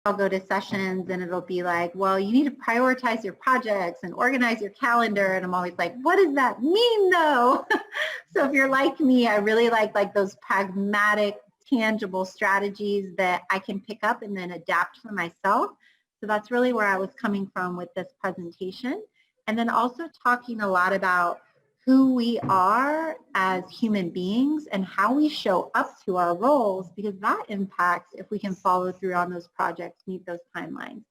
I'll go to sessions and it'll be like, well, you need to prioritize your projects and organize your calendar. And I'm always like, what does that mean though? So if you're like me, I really like those pragmatic, tangible strategies that I can pick up and then adapt for myself. So that's really where I was coming from with this presentation. And then also talking a lot about who we are as human beings and how we show up to our roles, because that impacts if we can follow through on those projects, meet those timelines.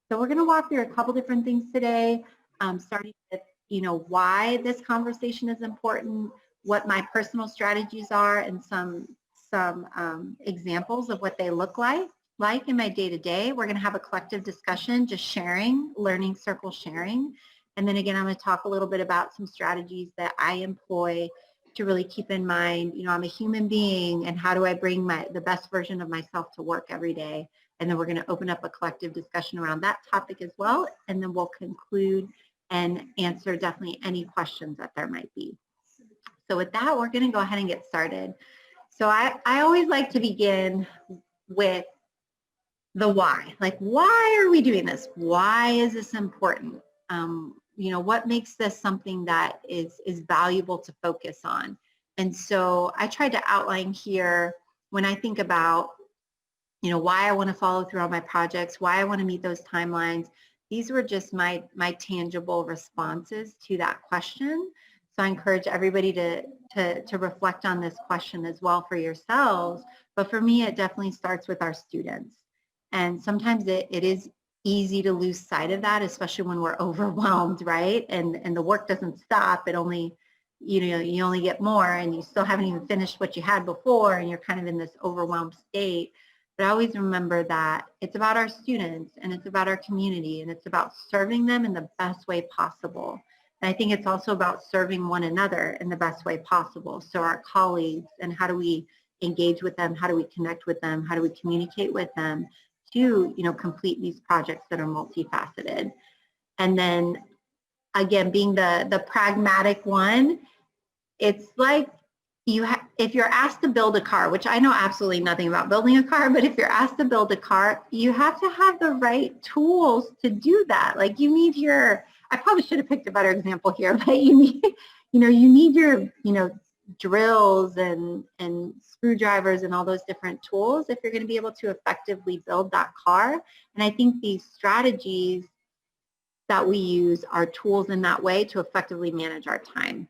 So we're going to walk through a couple different things today, starting with, why this conversation is important, what my personal strategies are, and some examples of what they look like in my day-to-day. We're going to have a collective discussion, just sharing, learning circle sharing. And then again, I'm going to talk a little bit about some strategies that I employ to really keep in mind, I'm a human being and how do I bring the best version of myself to work every day. And then we're going to open up a collective discussion around that topic as well. And then we'll conclude and answer definitely any questions that there might be. So with that, we're going to go ahead and get started. So I always like to begin with the why. Like, why are we doing this? Why is this important? What makes this something that is valuable to focus on? And so I tried to outline here when I think about, why I want to follow through on my projects, why I want to meet those timelines. These were just my tangible responses to that question. So I encourage everybody to reflect on this question as well for yourselves. But for me, it definitely starts with our students. And sometimes it is easy to lose sight of that, especially when we're overwhelmed, right? And the work doesn't stop. It only, you only get more and you still haven't even finished what you had before and you're kind of in this overwhelmed state. But I always remember that it's about our students and it's about our community and it's about serving them in the best way possible. And I think it's also about serving one another in the best way possible. So our colleagues, and how do we engage with them? How do we connect with them? How do we communicate with them to, complete these projects that are multifaceted? And then again, being the pragmatic one, it's like if you're asked to build a car, which I know absolutely nothing about building a car, but if you're asked to build a car, you have to have the right tools to do that. Like you need I probably should have picked a better example here, but you need your, drills and screwdrivers and all those different tools if you're going to be able to effectively build that car. And I think these strategies that we use are tools in that way to effectively manage our time.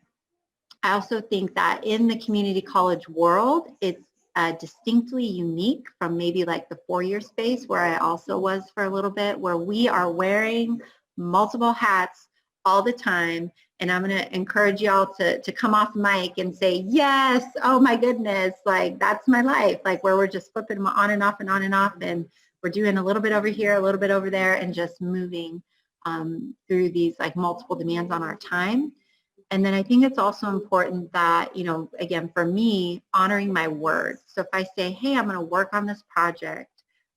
I also think that in the community college world, it's distinctly unique from maybe like the four-year space where I also was for a little bit, where we are wearing multiple hats all the time. And I'm going to encourage y'all to come off mic and say, yes, oh my goodness, like that's my life, like where we're just flipping them on and off and on and off. And we're doing a little bit over here, a little bit over there, and just moving through these like multiple demands on our time. And then I think it's also important that, again, for me, honoring my word. So if I say, hey, I'm going to work on this project,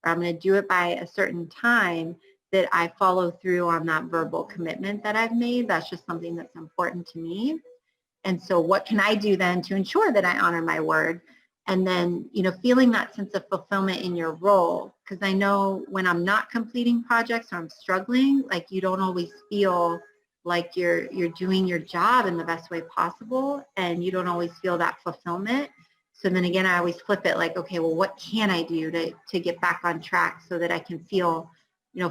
or I'm going to do it by a certain time, that I follow through on that verbal commitment that I've made. That's just something that's important to me. And so what can I do then to ensure that I honor my word? And then, feeling that sense of fulfillment in your role, because I know when I'm not completing projects or I'm struggling, like you don't always feel like you're doing your job in the best way possible, and you don't always feel that fulfillment. So then again, I always flip it like, okay, well, what can I do to get back on track so that I can feel,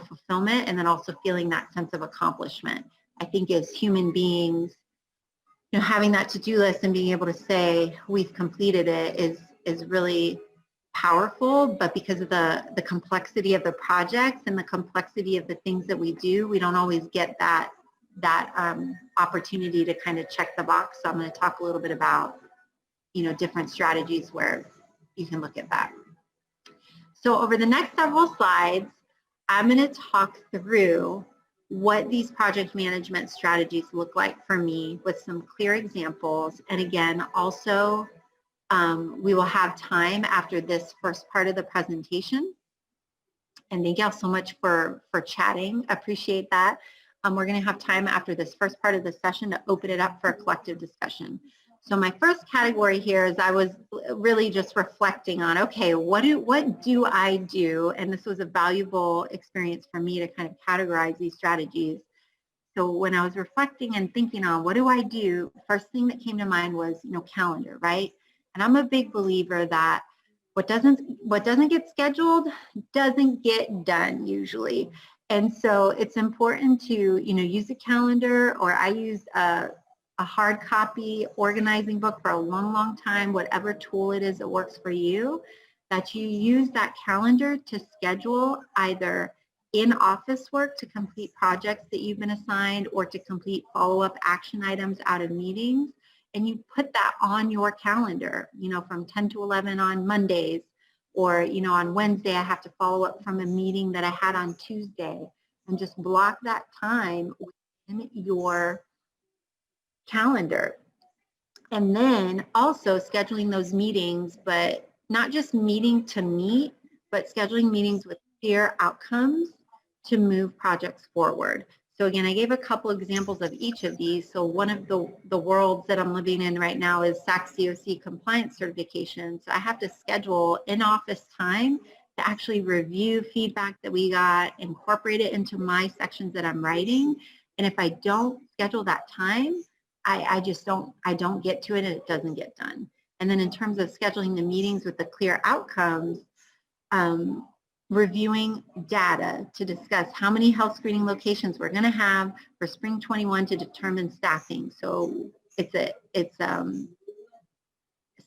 fulfillment, and then also feeling that sense of accomplishment. I think as human beings, having that to-do list and being able to say we've completed it is really powerful, but because of the complexity of the projects and the complexity of the things that we do, we don't always get that opportunity to kind of check the box. So I'm going to talk a little bit about, different strategies where you can look at that. So over the next several slides, I'm going to talk through what these project management strategies look like for me with some clear examples. And again, also, we will have time after this first part of the presentation. And thank y'all so much for chatting. Appreciate that. We're going to have time after this first part of the session to open it up for a collective discussion. So my first category here is I was really just reflecting on, okay, what do I do? And this was a valuable experience for me to kind of categorize these strategies. So when I was reflecting and thinking on what do I do, first thing that came to mind was, calendar, right? And I'm a big believer that what doesn't get scheduled doesn't get done usually. And so it's important to, use a calendar, or I use a hard copy organizing book for a long, long time, whatever tool it is that works for you, that you use that calendar to schedule either in-office work to complete projects that you've been assigned or to complete follow-up action items out of meetings. And you put that on your calendar, from 10 to 11 on Mondays, or, on Wednesday, I have to follow up from a meeting that I had on Tuesday, and just block that time within your calendar. And then also scheduling those meetings, but not just meeting to meet, but scheduling meetings with clear outcomes to move projects forward. So again, I gave a couple examples of each of these. So one of the worlds that I'm living in right now is SAC COC compliance certification. So I have to schedule in-office time to actually review feedback that we got, incorporate it into my sections that I'm writing. And if I don't schedule that time, I don't get to it, and it doesn't get done. And then in terms of scheduling the meetings with the clear outcomes, reviewing data to discuss how many health screening locations we're going to have for spring 21 to determine staffing. So it's a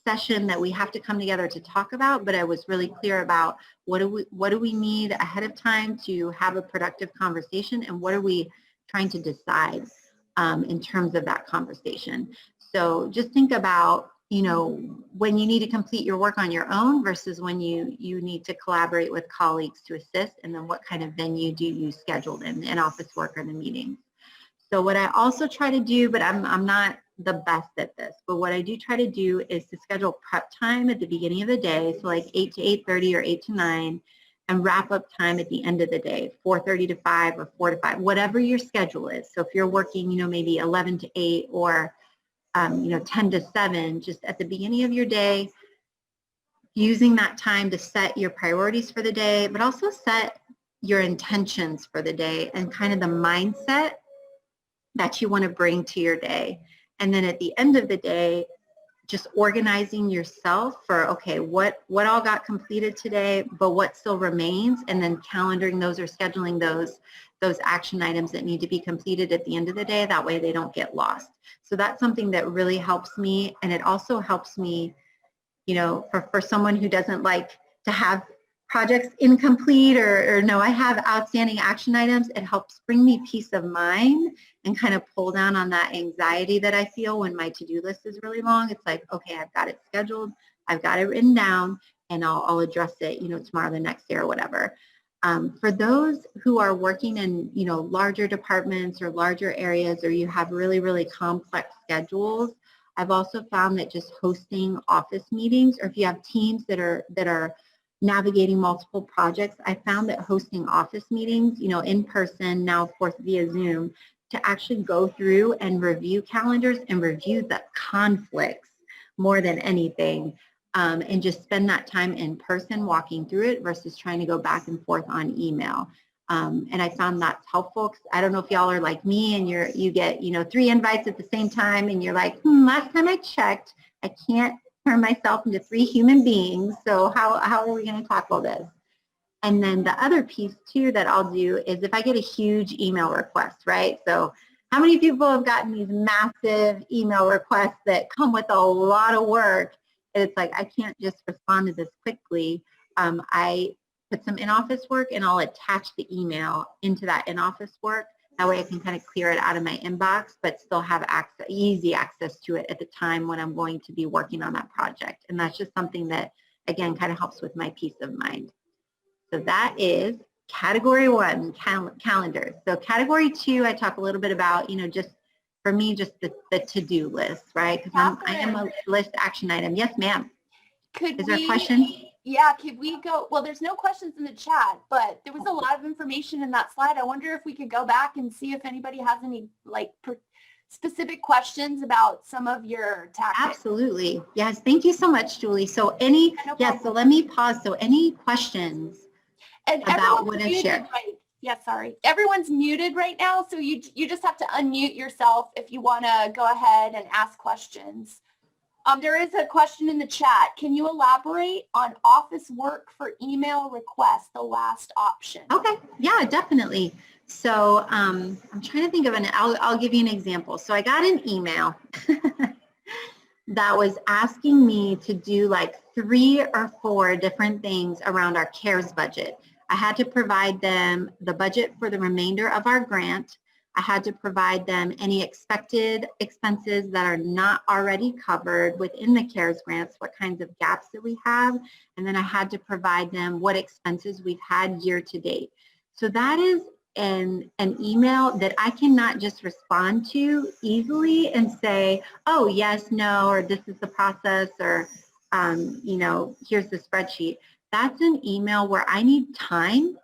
session that we have to come together to talk about, but I was really clear about what do we need ahead of time to have a productive conversation, and what are we trying to decide in terms of that conversation. So just think about, when you need to complete your work on your own versus when you need to collaborate with colleagues to assist, and then what kind of venue do you schedule in office work or the meetings. So what I also try to do, but I'm not the best at this, but what I do try to do is to schedule prep time at the beginning of the day, so like 8 to 8:30 or 8 to 9, and wrap up time at the end of the day, 4:30 to 5 or 4 to 5, whatever your schedule is. So if you're working, maybe 11 to 8 or 10 to 7, just at the beginning of your day, using that time to set your priorities for the day, but also set your intentions for the day and kind of the mindset that you want to bring to your day. And then at the end of the day, just organizing yourself for, okay, what all got completed today, but what still remains, and then calendaring those or scheduling those action items that need to be completed at the end of the day. That way they don't get lost. So that's something that really helps me. And it also helps me, for someone who doesn't like to have projects incomplete or no, I have outstanding action items, it helps bring me peace of mind and kind of pull down on that anxiety that I feel when my to-do list is really long. It's like, okay, I've got it scheduled, I've got it written down, and I'll address it, tomorrow, the next day, or whatever. For those who are working in, larger departments or larger areas, or you have really, really complex schedules, I've also found that just hosting office meetings, or if you have teams that are navigating multiple projects, I found that hosting office meetings, in person, now of course via Zoom, to actually go through and review calendars and review the conflicts more than anything, and just spend that time in person walking through it versus trying to go back and forth on email. And I found that's helpful. I don't know if y'all are like me and you get 3 invites at the same time, and you're like, last time I checked, I can't turn myself into 3 human beings. So how are we going to tackle this? And then the other piece too that I'll do is if I get a huge email request, right? So how many people have gotten these massive email requests that come with a lot of work? And it's like, I can't just respond to this quickly. I put some in-office work and I'll attach the email into that in-office work. That way I can kind of clear it out of my inbox, but still have easy access to it at the time when I'm going to be working on that project. And that's just something that, again, kind of helps with my peace of mind. So that is category 1, calendars. So category 2, I talk a little bit about, just for me, just the to-do list, right? Because I am a list action item. Yes, ma'am. Is there a question? Yeah, could we go, well, there's no questions in the chat, but there was a lot of information in that slide. I wonder if we could go back and see if anybody has any specific questions about some of your tactics? Absolutely. Yes. Thank you so much, Julie. So yes, so let me pause. So any questions and about what I've muted, shared? right? Yeah, sorry. Everyone's muted right now, so you just have to unmute yourself if you want to go ahead and ask questions. There is a question in the chat. Can you elaborate on office work for email requests, the last option? Okay, yeah, definitely. So I'm trying to think of I'll give you an example. So I got an email that was asking me to do like 3 or 4 different things around our CARES budget. I had to provide them the budget for the remainder of our grant. I had to provide them any expected expenses that are not already covered within the CARES grants, what kinds of gaps that we have, and then I had to provide them what expenses we've had year to date. So that is an email that I cannot just respond to easily and say, oh, yes, no, or this is the process, or, here's the spreadsheet. That's an email where I need time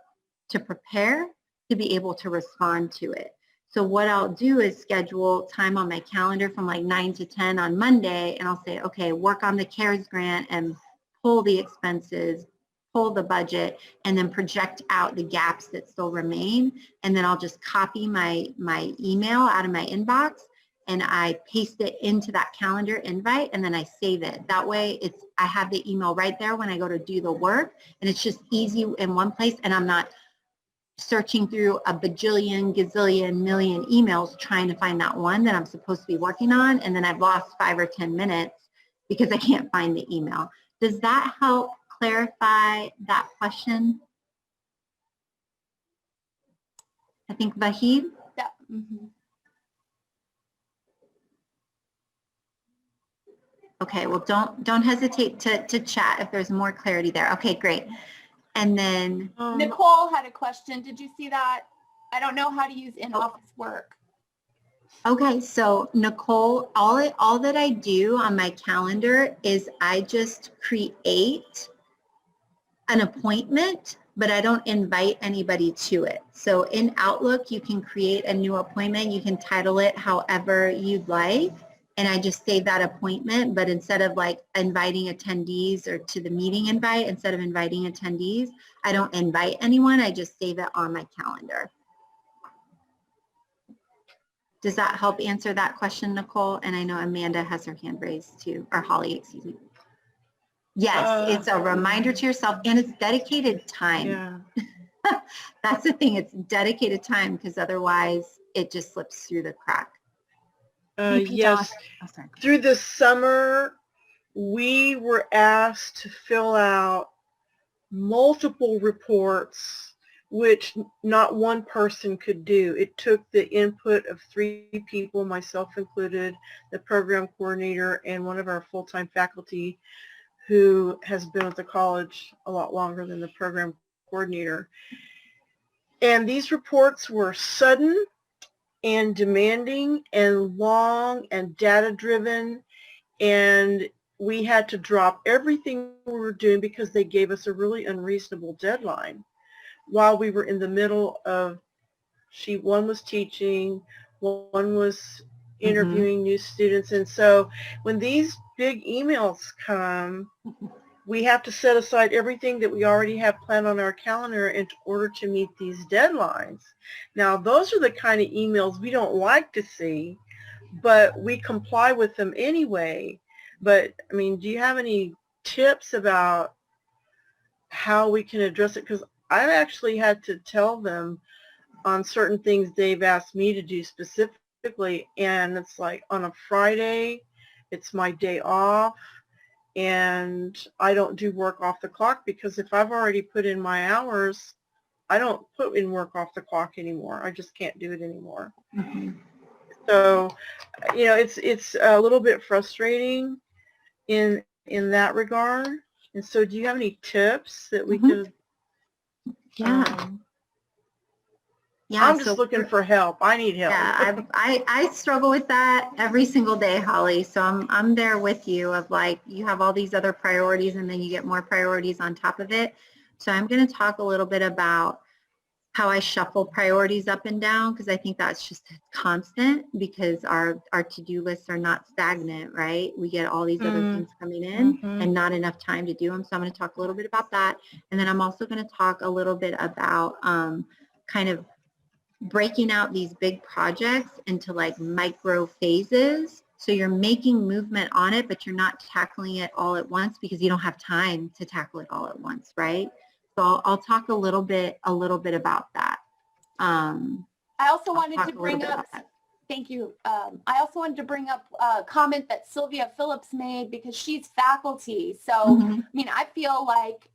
to prepare to be able to respond to it. So what I'll do is schedule time on my calendar from like 9 to 10 on Monday, and I'll say, okay, work on the CARES grant and pull the expenses, pull the budget, and then project out the gaps that still remain. And then I'll just copy my email out of my inbox and I paste it into that calendar invite, and then I save it. That way I have the email right there when I go to do the work, and it's just easy in one place, and I'm not searching through a bajillion, gazillion, million emails trying to find that one that I'm supposed to be working on, and then I've lost 5 or 10 minutes because I can't find the email. Does that help clarify that question? I think Vahid? Yeah. Mm-hmm. Okay, well, don't hesitate to chat if there's more clarity there. Okay, great. And then Nicole had a question. Did you see that? I don't know how to use in-office work. Okay, so Nicole, all that I do on my calendar is I just create an appointment, but I don't invite anybody to it. So in Outlook, you can create a new appointment. You can title it however you'd like. And I just save that appointment, but instead of like inviting attendees or to the meeting invite, instead of inviting attendees, I don't invite anyone. I just save it on my calendar. Does that help answer that question, Nicole? And I know Amanda has her hand raised too, or Holly, excuse me. Yes, it's a reminder to yourself, and it's dedicated time. Yeah. That's the thing, it's dedicated time, because otherwise it just slips through the crack. Yes, through the summer, we were asked to fill out multiple reports, which not one person could do. It took the input of 3 people, myself included, the program coordinator, and one of our full-time faculty who has been with the college a lot longer than the program coordinator. And these reports were sudden and demanding and long and data-driven, and we had to drop everything we were doing because they gave us a really unreasonable deadline while we were in the middle of, one was teaching, one was interviewing new students. And so when these big emails come, we have to set aside everything that we already have planned on our calendar in order to meet these deadlines. Now, those are the kind of emails we don't like to see, but we comply with them anyway. But, I mean, do you have any tips about how we can address it? Because I've actually had to tell them on certain things they've asked me to do specifically, and it's like on a Friday, it's my day off, and I don't do work off the clock, because if I've already put in my hours, I don't put in work off the clock anymore. I just can't do it anymore. So, it's a little bit frustrating in that regard. And so do you have any tips that we could? Yeah. I'm just looking for help. I need help. Yeah, I struggle with that every single day, Holly. So I'm there with you of like, you have all these other priorities and then you get more priorities on top of it. So I'm going to talk a little bit about how I shuffle priorities up and down, because I think that's just constant, because our to-do lists are not stagnant, right? We get all these other things coming in and not enough time to do them. So I'm going to talk a little bit about that. And then I'm also going to talk a little bit about kind of breaking out these big projects into like micro phases. So you're making movement on it, but you're not tackling it all at once because you don't have time to tackle it all at once, right? So I'll talk a little bit about that. I also wanted to bring up, thank you. I also wanted to bring up a comment that Sylvia Phillips made, because she's faculty. So, I mean, I feel like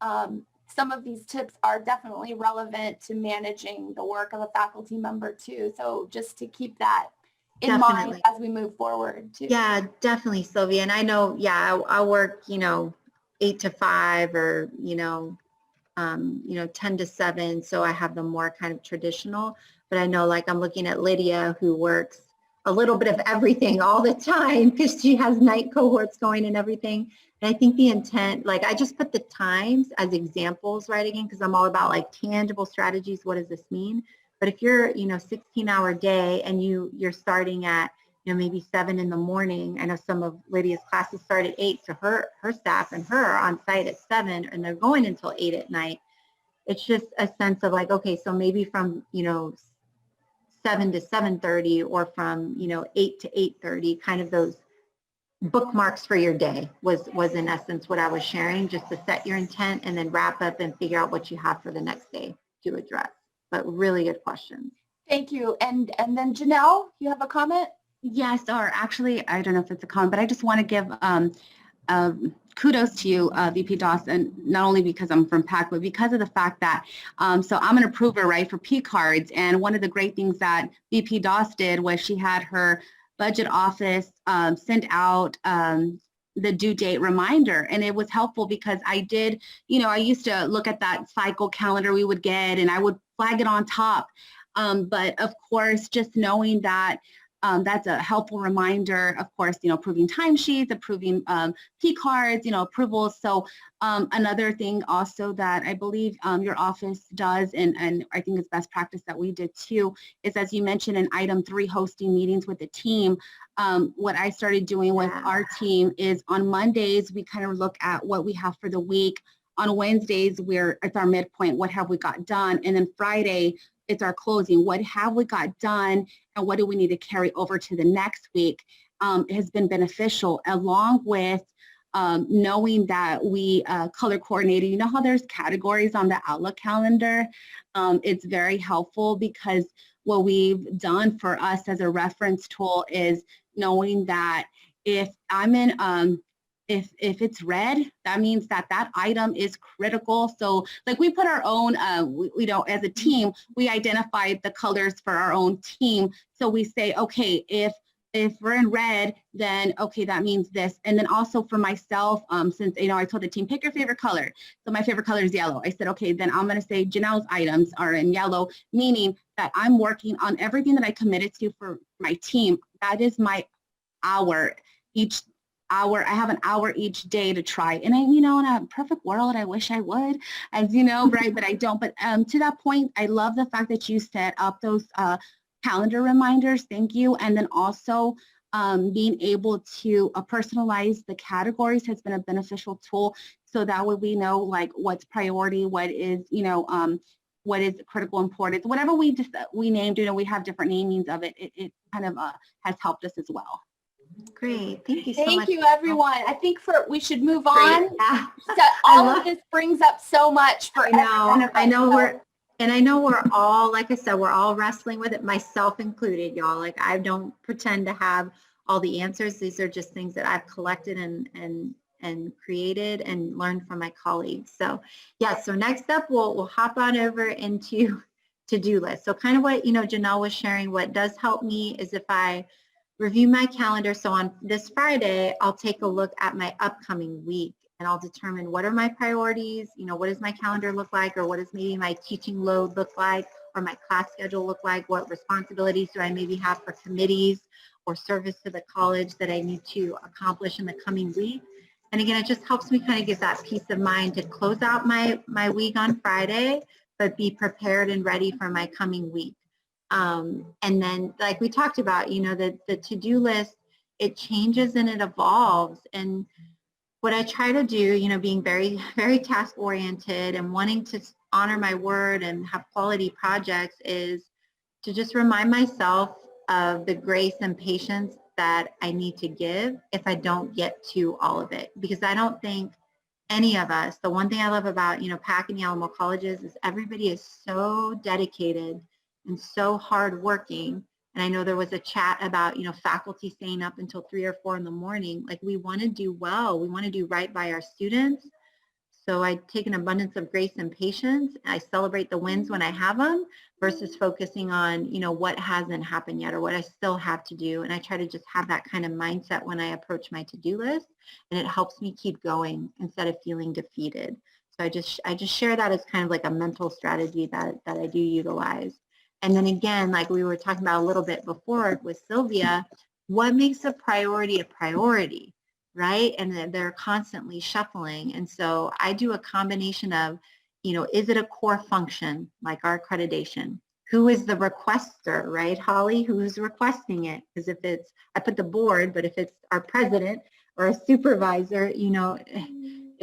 some of these tips are definitely relevant to managing the work of a faculty member too. So just to keep that in mind as we move forward too. Yeah, definitely, Sylvia. And I know, I work, 8 to 5 or, 10 to 7. So I have them more kind of traditional, but I know, like, I'm looking at Lydia, who works a little bit of everything all the time because she has night cohorts going and everything. And I think the intent, like, I just put the times as examples, right, again, because I'm all about like tangible strategies. What does this mean? But if you're, 16-hour day and you're starting at, maybe 7 in the morning. I know some of Lydia's classes start at 8, so her staff and her are on site at 7, and they're going until 8 at night. It's just a sense of like, okay, so maybe from, 7 to 7:30 or from, 8 to 8:30, kind of those bookmarks for your day was in essence what I was sharing, just to set your intent and then wrap up and figure out what you have for the next day to address. But really good questions. Thank you. And then Janelle, you have a comment? Yes, or actually, I don't know if it's a comment, but I just want to give kudos to you, VP Dawson, not only because I'm from PAC, but because of the fact that, so I'm an approver, right, for P cards. And one of the great things that VP Doss did was she had her budget office send out the due date reminder. And it was helpful because I did, I used to look at that cycle calendar we would get and I would flag it on top. But of course, just knowing that that's a helpful reminder, of course, approving timesheets, approving P cards, approvals. So another thing also that I believe your office does, and I think it's best practice that we did too, is as you mentioned in item 3, hosting meetings with the team. What I started doing with our team is on Mondays, we kind of look at what we have for the week. On Wednesdays, it's our midpoint, what have we got done? And then Friday, it's our closing. What have we got done and what do we need to carry over to the next week? It has been beneficial, along with knowing that we color coordinated. You know how there's categories on the Outlook calendar? It's very helpful because what we've done for us as a reference tool is knowing that if I'm in if it's red, that means that item is critical. So like we put our own, as a team, we identified the colors for our own team. So we say, okay, if we're in red, then okay, that means this. And then also for myself, since, I told the team, pick your favorite color. So my favorite color is yellow. I said, okay, then I'm gonna say Janelle's items are in yellow, meaning that I'm working on everything that I committed to for my team. That is my hour each hour. I have an hour each day to try. And in a perfect world, I wish I would, as you know, right? But I don't. But to that point, I love the fact that you set up those calendar reminders. Thank you. And then also being able to personalize the categories has been a beneficial tool. So that way we know like what's priority, what is, what is critical importance, whatever we named it, and we have different namings of it. It kind of has helped us as well. Great, thank you so much. Thank you, everyone. I think we should move on. Yeah. So all of this brings up so much for everyone. I know we're all, like I said, we're all wrestling with it, myself included, y'all. Like I don't pretend to have all the answers. These are just things that I've collected and created and learned from my colleagues. So yeah, so next up we'll hop on over into to-do list. So kind of what Janelle was sharing, what does help me is if I review my calendar. So on this Friday, I'll take a look at my upcoming week and I'll determine what are my priorities, what does my calendar look like, or what does maybe my teaching load look like, or my class schedule look like, what responsibilities do I maybe have for committees or service to the college that I need to accomplish in the coming week. And again, it just helps me kind of get that peace of mind to close out my week on Friday, but be prepared and ready for my coming week. And then, like we talked about, the to-do list, it changes and it evolves. And what I try to do, being very, very task oriented and wanting to honor my word and have quality projects, is to just remind myself of the grace and patience that I need to give if I don't get to all of it. Because I don't think any of us, the one thing I love about, PAC and the Alamo colleges is everybody is so dedicated and so hardworking. And I know there was a chat about, faculty staying up until 3 or 4 in the morning. Like, we want to do well. We want to do right by our students. So I take an abundance of grace and patience. I celebrate the wins when I have them versus focusing on, what hasn't happened yet or what I still have to do. And I try to just have that kind of mindset when I approach my to-do list, and it helps me keep going instead of feeling defeated. So I just share that as kind of like a mental strategy that I do utilize. And then again, like we were talking about a little bit before with Sylvia, what makes a priority, right? And they're constantly shuffling. And so I do a combination of, is it a core function like our accreditation? Who is the requester, right, Holly? Who's requesting it? Because if it's, I put the board, but if it's our president or a supervisor,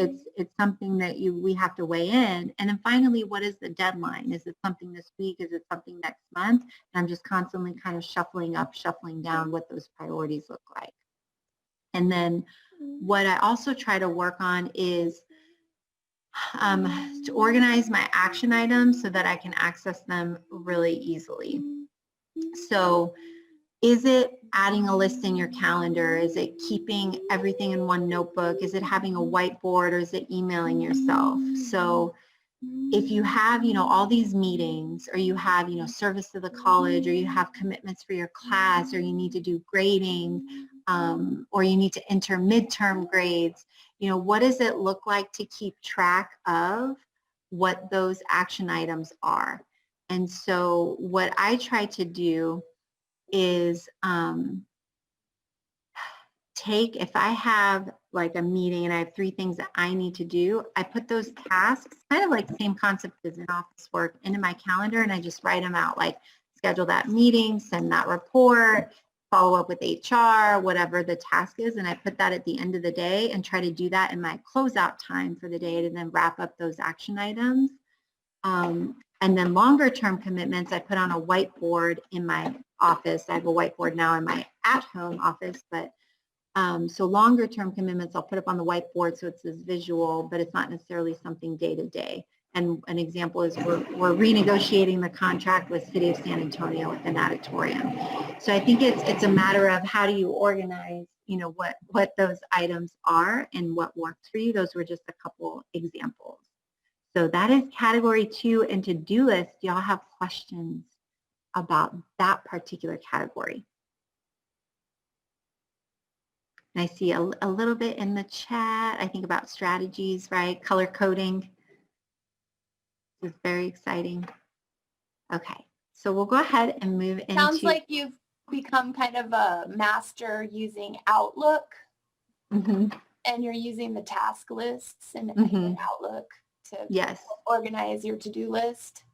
it's something that we have to weigh in. And then finally, what is the deadline? Is it something this week? Is it something next month? And I'm just constantly kind of shuffling up, shuffling down what those priorities look like. And then what I also try to work on is to organize my action items so that I can access them really easily. So is it adding a list in your calendar? Is it keeping everything in one notebook? Is it having a whiteboard, or is it emailing yourself? So if you have, all these meetings, or you have, service to the college, or you have commitments for your class, or you need to do grading, or you need to enter midterm grades, what does it look like to keep track of what those action items are? And so what I try to do is if I have like a meeting and I have 3 things that I need to do, I put those tasks, kind of like the same concept as in office work, into my calendar, and I just write them out, like schedule that meeting, send that report, follow up with HR, whatever the task is, and I put that at the end of the day and try to do that in my closeout time for the day to then wrap up those action items. And then longer term commitments, I put on a whiteboard in my office. I have a whiteboard now in my at-home office, but so longer term commitments I'll put up on the whiteboard so it's as visual, but it's not necessarily something day to day. And an example is we're renegotiating the contract with City of San Antonio with the natatorium. So I think it's a matter of how do you organize, what those items are and what works for you. Those were just a couple examples. So that is category 2 and to-do list. Do y'all have questions about that particular category? And I see a little bit in the chat, I think about strategies, right? Color coding. This is very exciting. Okay, so we'll go ahead and move into... Sounds like you've become kind of a master using Outlook, and you're using the task lists in Outlook to organize your to-do list.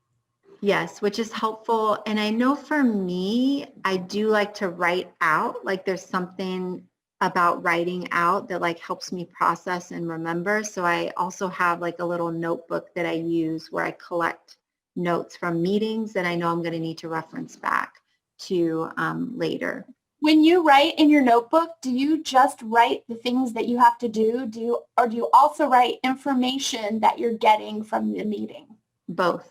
Yes, which is helpful. And I know for me, I do like to write out, like there's something about writing out that like helps me process and remember. So I also have like a little notebook that I use where I collect notes from meetings that I know I'm going to need to reference back to later. When you write in your notebook, do you just write the things that you have to do, or do you also write information that you're getting from the meeting? Both.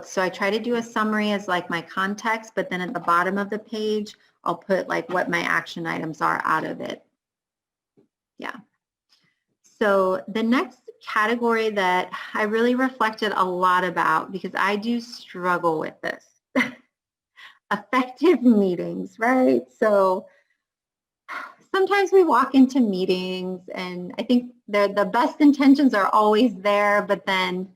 So I try to do a summary as like my context, but then at the bottom of the page, I'll put like what my action items are out of it. Yeah. So the next category that I really reflected a lot about, because I do struggle with this, effective meetings, right? So sometimes we walk into meetings and I think the best intentions are always there, but then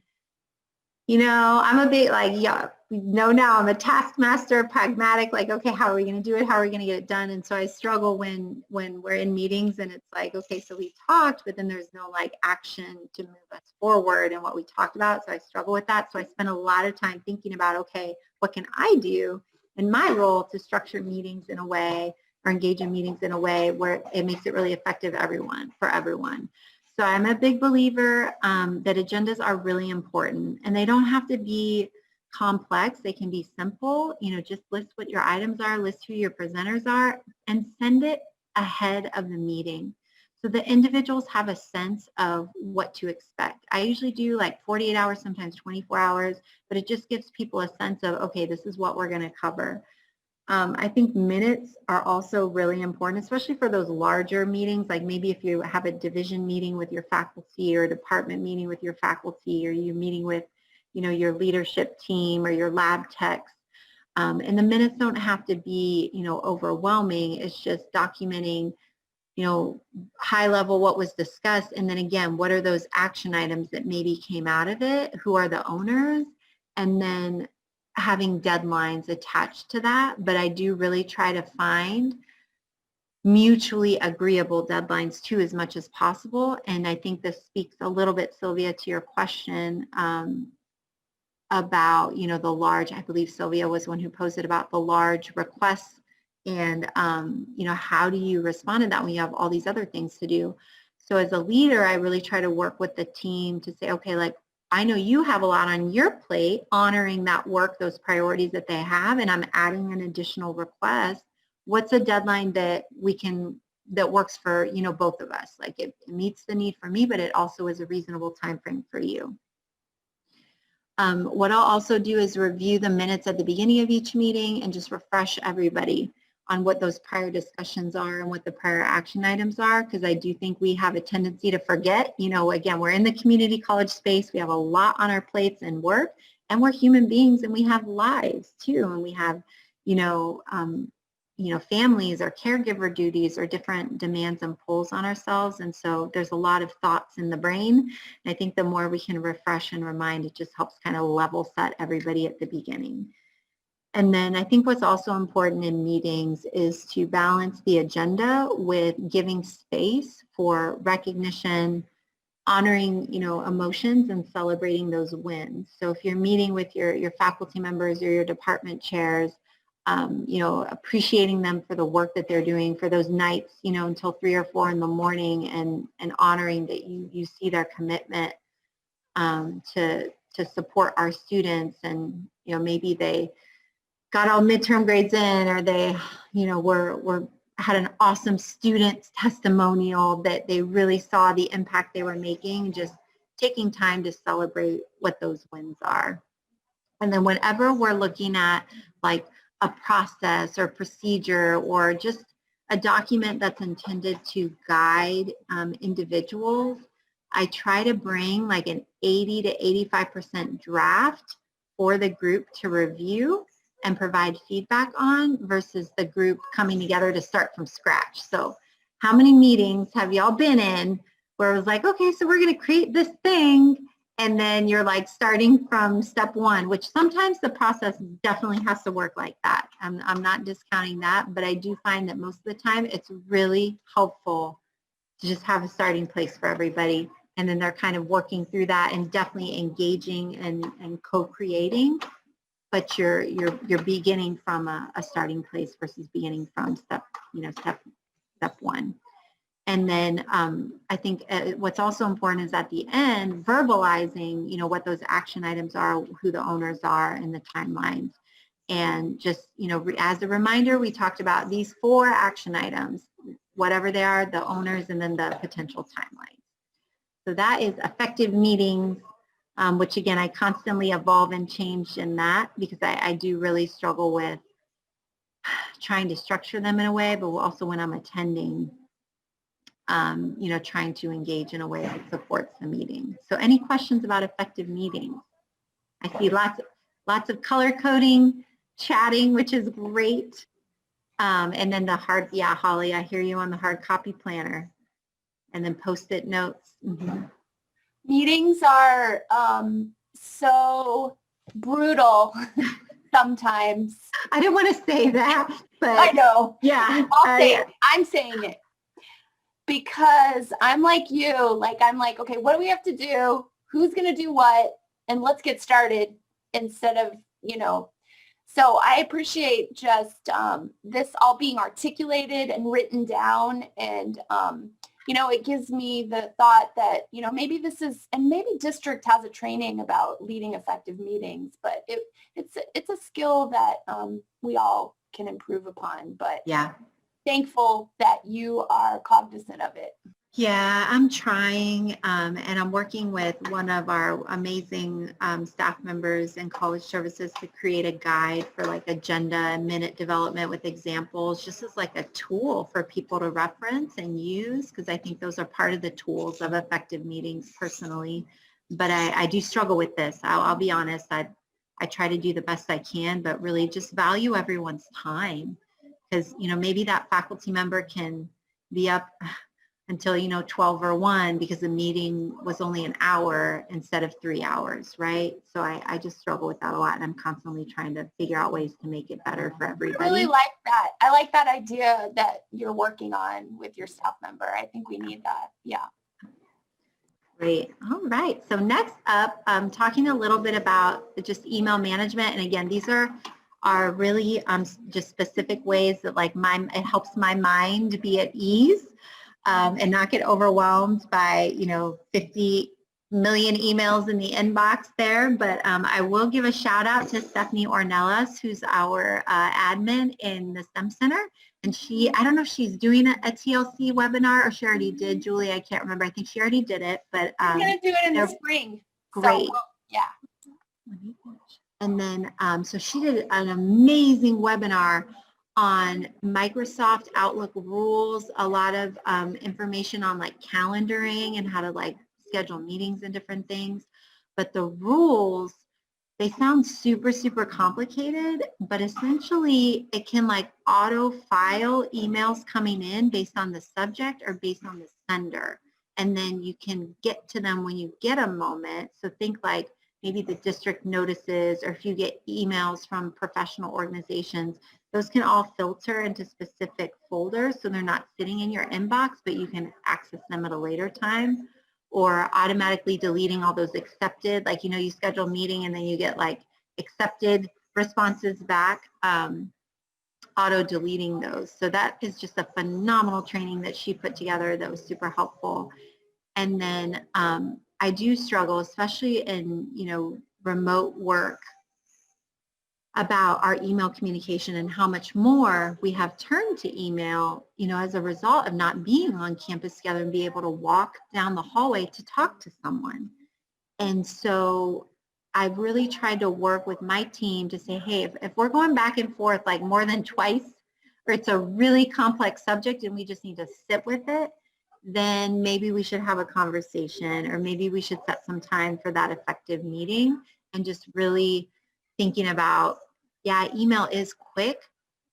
I'm a bit like, yeah, we know now I'm a taskmaster, pragmatic, like, okay, how are we going to do it? How are we going to get it done? And so I struggle when we're in meetings and it's like, okay, so we talked, but then there's no like action to move us forward and what we talked about. So I struggle with that. So I spend a lot of time thinking about, okay, what can I do in my role to structure meetings in a way or engage in meetings in a way where it makes it really effective for everyone. So I'm a big believer that agendas are really important, and they don't have to be complex. They can be simple. Just list what your items are, list who your presenters are, and send it ahead of the meeting so the individuals have a sense of what to expect. I usually do like 48 hours, sometimes 24 hours, but it just gives people a sense of, okay, this is what we're going to cover. I think minutes are also really important, especially for those larger meetings, like maybe if you have a division meeting with your faculty or a department meeting with your faculty, or you're meeting with, your leadership team or your lab techs. And the minutes don't have to be, overwhelming. It's just documenting, high level what was discussed. And then again, what are those action items that maybe came out of it? Who are the owners? And then having deadlines attached to that. But I do really try to find mutually agreeable deadlines too, as much as possible. And I think this speaks a little bit, Sylvia, to your question about, the large, I believe Sylvia was one who posted about the large requests and, how do you respond to that when you have all these other things to do? So as a leader, I really try to work with the team to say, okay, like, I know you have a lot on your plate, honoring that work, those priorities that they have, and I'm adding an additional request. What's a deadline that works for, both of us? Like it meets the need for me, but it also is a reasonable time frame for you. What I'll also do is review the minutes at the beginning of each meeting and just refresh everybody on what those prior discussions are and what the prior action items are, because I do think we have a tendency to forget. Again, we're in the community college space. We have a lot on our plates and work, and we're human beings, and we have lives too, and we have, families or caregiver duties or different demands and pulls on ourselves. And so there's a lot of thoughts in the brain. And I think the more we can refresh and remind, it just helps kind of level set everybody at the beginning. And then I think what's also important in meetings is to balance the agenda with giving space for recognition, honoring, emotions, and celebrating those wins. So if you're meeting with your faculty members or your department chairs, appreciating them for the work that they're doing for those nights, until 3 or 4 in the morning, and honoring that you see their commitment to support our students, and maybe they got all midterm grades in, or they, had an awesome student testimonial that they really saw the impact they were making, just taking time to celebrate what those wins are. And then whenever we're looking at like a process or procedure or just a document that's intended to guide individuals, I try to bring like an 80 to 85% draft for the group to review and provide feedback on, versus the group coming together to start from scratch. So how many meetings have y'all been in where it was like, okay, so we're going to create this thing, and then you're like starting from step 1, which sometimes the process definitely has to work like that. I'm not discounting that, but I do find that most of the time it's really helpful to just have a starting place for everybody, and then they're kind of working through that and definitely engaging and co-creating. But you're beginning from a starting place versus beginning from step 1. And then I think what's also important is at the end, verbalizing, what those action items are, who the owners are, and the timelines. And just, as a reminder, we talked about these 4 action items, whatever they are, the owners, and then the potential timelines. So that is effective meetings, which again, I constantly evolve and change in that, because I do really struggle with trying to structure them in a way, but also when I'm attending, trying to engage in a way that supports the meeting. So any questions about effective meetings? I see lots of color coding, chatting, which is great. And then Holly, I hear you on the hard copy planner. And then Post-it notes. Mm-hmm. Meetings are so brutal sometimes. I didn't want to say that, but I know. yeah. I'll say it. I'm saying it because I'm like you. Like, I'm like, okay, what do we have to do? Who's going to do what? And let's get started instead of, so I appreciate just this all being articulated and written down. And, it gives me the thought that, maybe this is, and maybe district has a training about leading effective meetings, but it's a skill that we all can improve upon. But yeah, thankful that you are cognizant of it. Yeah, I'm trying, and I'm working with one of our amazing staff members in college services to create a guide for like agenda and minute development with examples, just as like a tool for people to reference and use, because I think those are part of the tools of effective meetings personally. But I do struggle with this. I'll be honest. I try to do the best I can, but really just value everyone's time, because maybe that faculty member can be up until 12 or 1 because the meeting was only an hour instead of 3 hours, right? So I just struggle with that a lot, and I'm constantly trying to figure out ways to make it better for everybody. I really like that. I like that idea that you're working on with your staff member. I think we need that. Yeah. Great. All right. So next up, talking a little bit about just email management. And again, these are really just specific ways that it helps my mind be at ease. And not get overwhelmed by 50 million emails in the inbox there. But I will give a shout out to Stephanie Ornelas, who's our admin in the STEM Center. And I don't know if she's doing a TLC webinar or she already did, Julie. I can't remember. I think she already did it. But I'm going to do it in the spring. Great. So, yeah. And then, so she did an amazing webinar on Microsoft Outlook rules, a lot of information on like calendaring and how to like schedule meetings and different things. But the rules, they sound super, super complicated, but essentially it can like auto file emails coming in based on the subject or based on the sender. And then you can get to them when you get a moment. So think like maybe the district notices, or if you get emails from professional organizations, those can all filter into specific folders, so they're not sitting in your inbox, but you can access them at a later time, or automatically deleting all those accepted, like, you schedule a meeting and then you get like accepted responses back, auto deleting those. So that is just a phenomenal training that she put together that was super helpful. And then I do struggle, especially in, remote work, about our email communication and how much more we have turned to email, as a result of not being on campus together and be able to walk down the hallway to talk to someone. And so I've really tried to work with my team to say, hey, if we're going back and forth like more than twice, or it's a really complex subject and we just need to sit with it, then maybe we should have a conversation, or maybe we should set some time for that effective meeting, and just really thinking about, yeah, email is quick,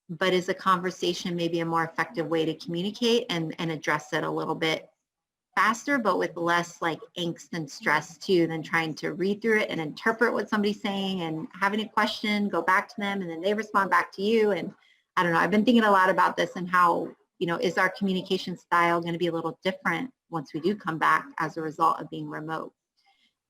but is a conversation maybe a more effective way to communicate and address it a little bit faster, but with less like angst and stress too, than trying to read through it and interpret what somebody's saying and having a question, go back to them, and then they respond back to you. And I don't know, I've been thinking a lot about this and how, is our communication style going to be a little different once we do come back as a result of being remote?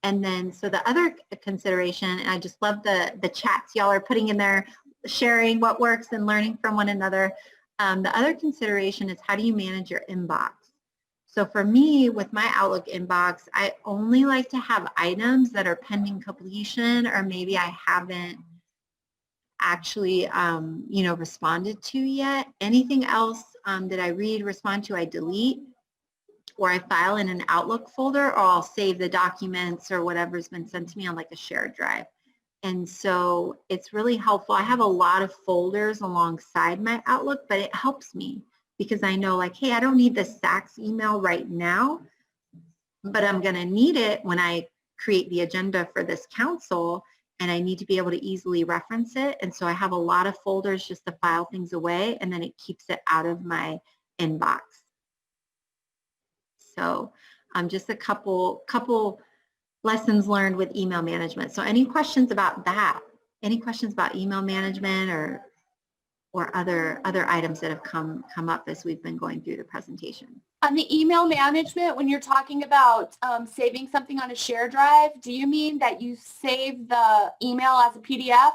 And then, so the other consideration, and I just love the chats y'all are putting in there, sharing what works and learning from one another. The other consideration is, how do you manage your inbox? So for me, with my Outlook inbox, I only like to have items that are pending completion, or maybe I haven't actually, responded to yet. Anything else that I read, respond to, I delete, or I file in an Outlook folder, or I'll save the documents or whatever's been sent to me on like a shared drive. And so it's really helpful. I have a lot of folders alongside my Outlook, but it helps me because I know like, hey, I don't need the SACS email right now, but I'm going to need it when I create the agenda for this council, and I need to be able to easily reference it. And so I have a lot of folders just to file things away, and then it keeps it out of my inbox. So just a couple lessons learned with email management. So any questions about that? Any questions about email management or other items that have come up as we've been going through the presentation? On the email management, when you're talking about saving something on a share drive, do you mean that you save the email as a PDF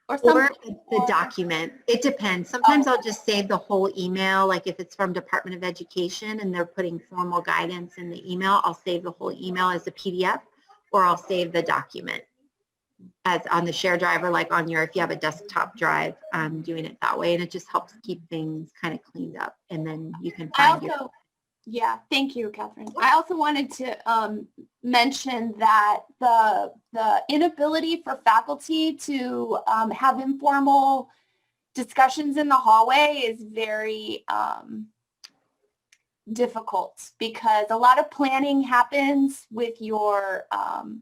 or something? Or the document. It depends. Sometimes I'll just save the whole email, like if it's from Department of Education and they're putting formal guidance in the email, I'll save the whole email as a PDF, or I'll save the document as on the share drive, or like on your, if you have a desktop drive, doing it that way, and it just helps keep things kind of cleaned up, and then you can find your. Yeah, thank you, Catherine. I also wanted to mention that the inability for faculty to have informal discussions in the hallway is very difficult, because a lot of planning happens with your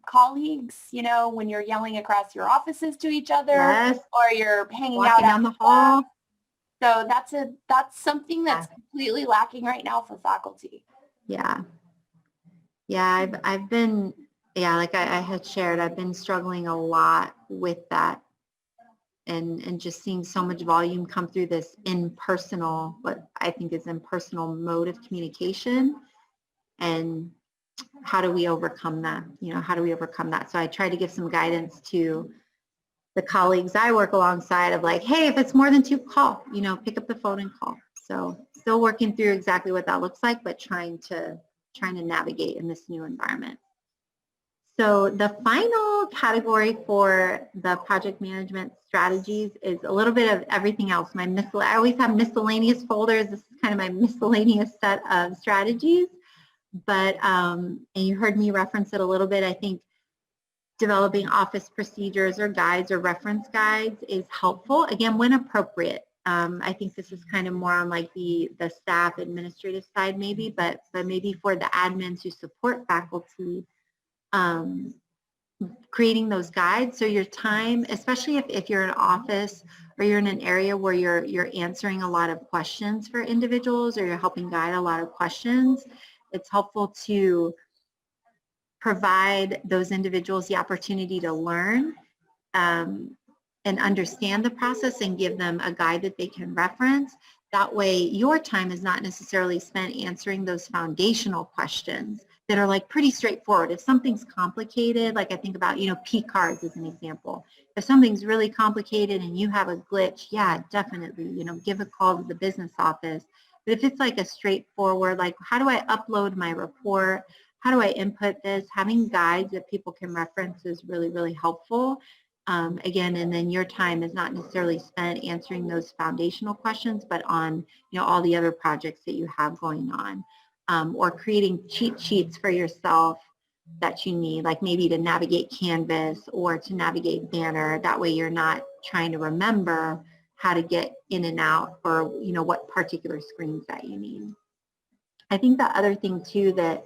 colleagues, you know, when you're yelling across your offices to each other, Yes. or you're hanging Walking out down the hall. So that's something that's completely lacking right now for faculty. Yeah. Yeah, I've been, yeah, like I had shared, I've been struggling a lot with that, and just seeing so much volume come through this impersonal, what I think is impersonal mode of communication. And how do we overcome that? You know, how do we overcome that? So I try to give some guidance to the colleagues I work alongside of like, hey, if it's more than 2, call, you know, pick up the phone and call. So still working through exactly what that looks like, but trying to navigate in this new environment. So the final category for the project management strategies is a little bit of everything else. I always have miscellaneous folders. This is kind of my miscellaneous set of strategies. But, and you heard me reference it a little bit, I think developing office procedures or guides or reference guides is helpful, again, when appropriate. I think this is kind of more on like the staff administrative side maybe, but maybe for the admins who support faculty, creating those guides. So your time, especially if you're in an office or you're in an area where you're answering a lot of questions for individuals, or you're helping guide a lot of questions, it's helpful to provide those individuals the opportunity to learn and understand the process, and give them a guide that they can reference. That way your time is not necessarily spent answering those foundational questions that are like pretty straightforward. If something's complicated, like I think about, you know, P cards as an example. If something's really complicated and you have a glitch, yeah, definitely, you know, give a call to the business office. But if it's like a straightforward, like how do I upload my report? How do I input this? Having guides that people can reference is really, really helpful. Again, and then your time is not necessarily spent answering those foundational questions, but on, you know, all the other projects that you have going on, or creating cheat sheets for yourself that you need, like maybe to navigate Canvas or to navigate Banner. That way you're not trying to remember how to get in and out, or, you know, what particular screens that you need. I think the other thing too that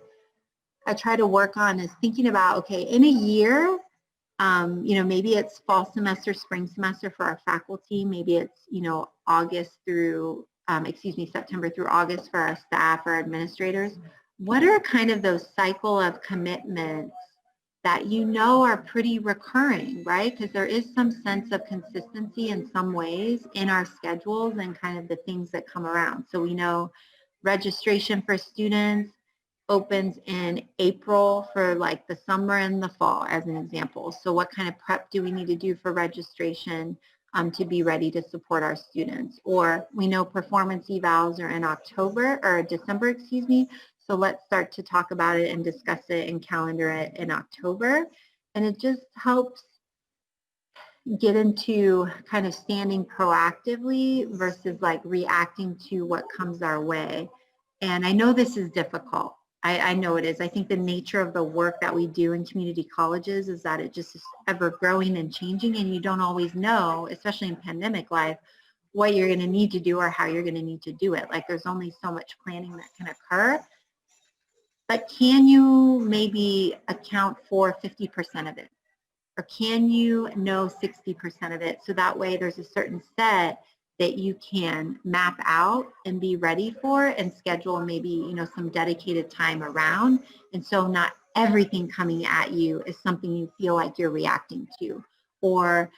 I try to work on is thinking about, okay, in a year, you know, maybe it's fall semester, spring semester for our faculty. Maybe it's, you know, September through August for our staff or administrators. What are kind of those cycle of commitments that you know are pretty recurring, right? Because there is some sense of consistency in some ways in our schedules and kind of the things that come around. So we know registration for students opens in April for like the summer and the fall as an example. So what kind of prep do we need to do for registration to be ready to support our students? Or we know performance evals are in October or December, excuse me. So let's start to talk about it and discuss it and calendar it in October. And it just helps get into kind of standing proactively versus like reacting to what comes our way. And I know this is difficult. I know it is. I think the nature of the work that we do in community colleges is that it just is ever growing and changing, and you don't always know, especially in pandemic life, what you're going to need to do or how you're going to need to do it. Like there's only so much planning that can occur. But can you maybe account for 50% of it? Or can you know 60% of it? So that way there's a certain set that you can map out and be ready for and schedule maybe, you know, some dedicated time around. And so not everything coming at you is something you feel like you're reacting to. Or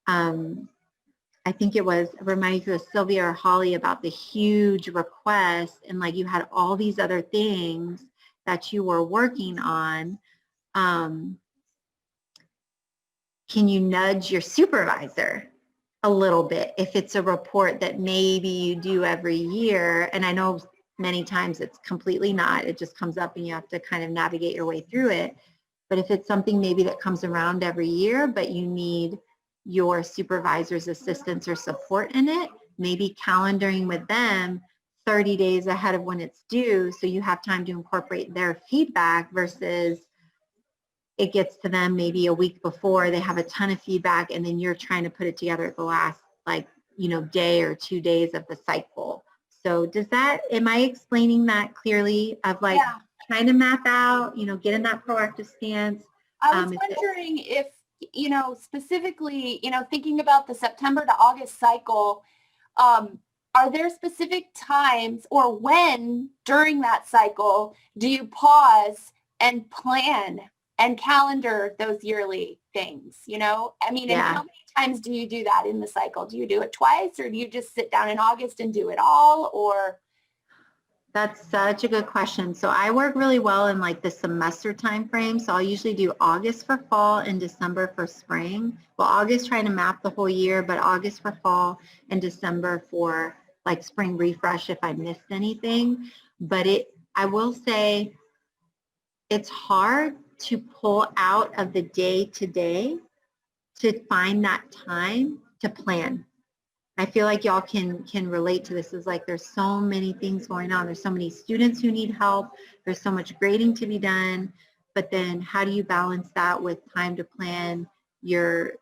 I think it reminded you of Sylvia or Holly about the huge request, and like you had all these other things that you were working on. Can you nudge your supervisor a little bit if it's a report that maybe you do every year? And I know many times it's completely not. It just comes up and you have to kind of navigate your way through it. But if it's something maybe that comes around every year, but you need your supervisor's assistance or support in it, maybe calendaring with them 30 days ahead of when it's due, so you have time to incorporate their feedback versus it gets to them maybe a week before, they have a ton of feedback, and then you're trying to put it together at the last, like, day or 2 days of the cycle. So am I explaining that clearly of like trying to map out, get in that proactive stance? I was wondering if, specifically, thinking about the September to August cycle, are there specific times or when during that cycle do you pause and plan and calendar those yearly things, and how many times do you do that in the cycle? Do you do it twice, or do you just sit down in August and do it all, or? That's such a good question. So I work really well in like the semester time frame. So I'll usually do August for fall and December for spring. Well, August trying to map the whole year, but August for fall and December for like spring refresh if I missed anything. But I will say it's hard to pull out of the day to day to find that time to plan. I feel like y'all can relate to this. Is like there's so many things going on. There's so many students who need help. There's so much grading to be done. But then how do you balance that with time to plan your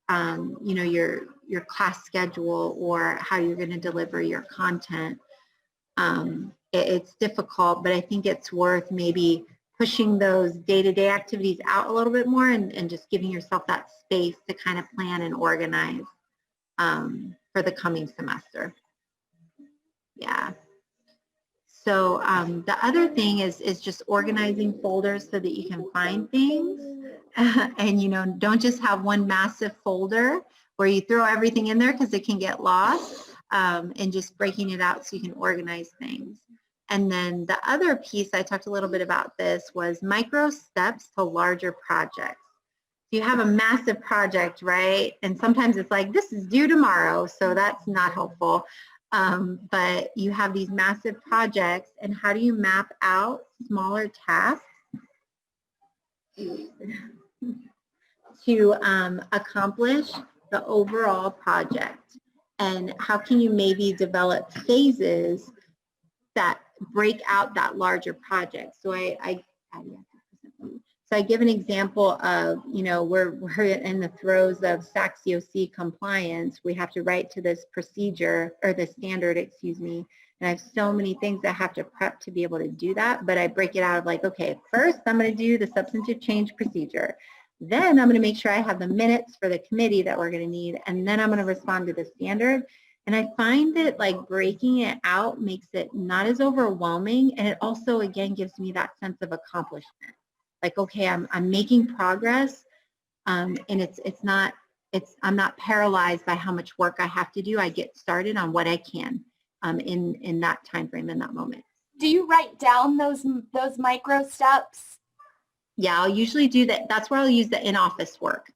your class schedule or how you're going to deliver your content? It's difficult, but I think it's worth maybe pushing those day-to-day activities out a little bit more and just giving yourself that space to kind of plan and organize for the coming semester. Yeah. So the other thing is just organizing folders so that you can find things and don't just have one massive folder where you throw everything in there because it can get lost, and just breaking it out so you can organize things. And then the other piece, I talked a little bit about this, was micro steps to larger projects. You have a massive project, right? And sometimes it's like, this is due tomorrow, so that's not helpful. But you have these massive projects, and how do you map out smaller tasks to accomplish the overall project? And how can you maybe develop phases that break out that larger project? So I give an example of, we're in the throes of SAC-COC compliance. We have to write to this procedure, or the standard, excuse me, and I have so many things I have to prep to be able to do that, but I break it out of like, okay, first I'm going to do the substantive change procedure. Then I'm going to make sure I have the minutes for the committee that we're going to need, and then I'm going to respond to the standard. And I find that like breaking it out makes it not as overwhelming, and it also, again, gives me that sense of accomplishment. Like, okay, I'm making progress, and I'm not paralyzed by how much work I have to do. I get started on what I can in that time frame, in that moment. Do you write down those micro steps? Yeah, I'll usually do that. That's where I'll use the in-office work.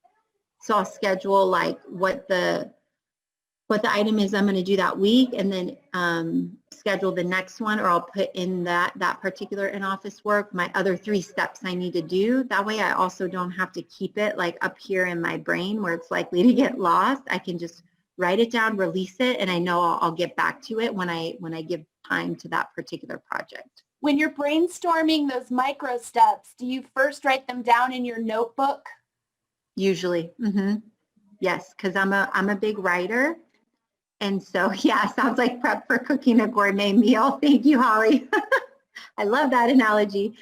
So I'll schedule like what the item is I'm going to do that week, and then schedule the next one, or I'll put in that particular in-office work my other 3 steps I need to do. That way I also don't have to keep it like up here in my brain where it's likely to get lost. I can just write it down, release it, and I know I'll get back to it when I give time to that particular project. When you're brainstorming those micro steps, do you first write them down in your notebook? Usually. Yes, because I'm a big writer. And so, yeah, sounds like prep for cooking a gourmet meal. Thank you, Holly. I love that analogy.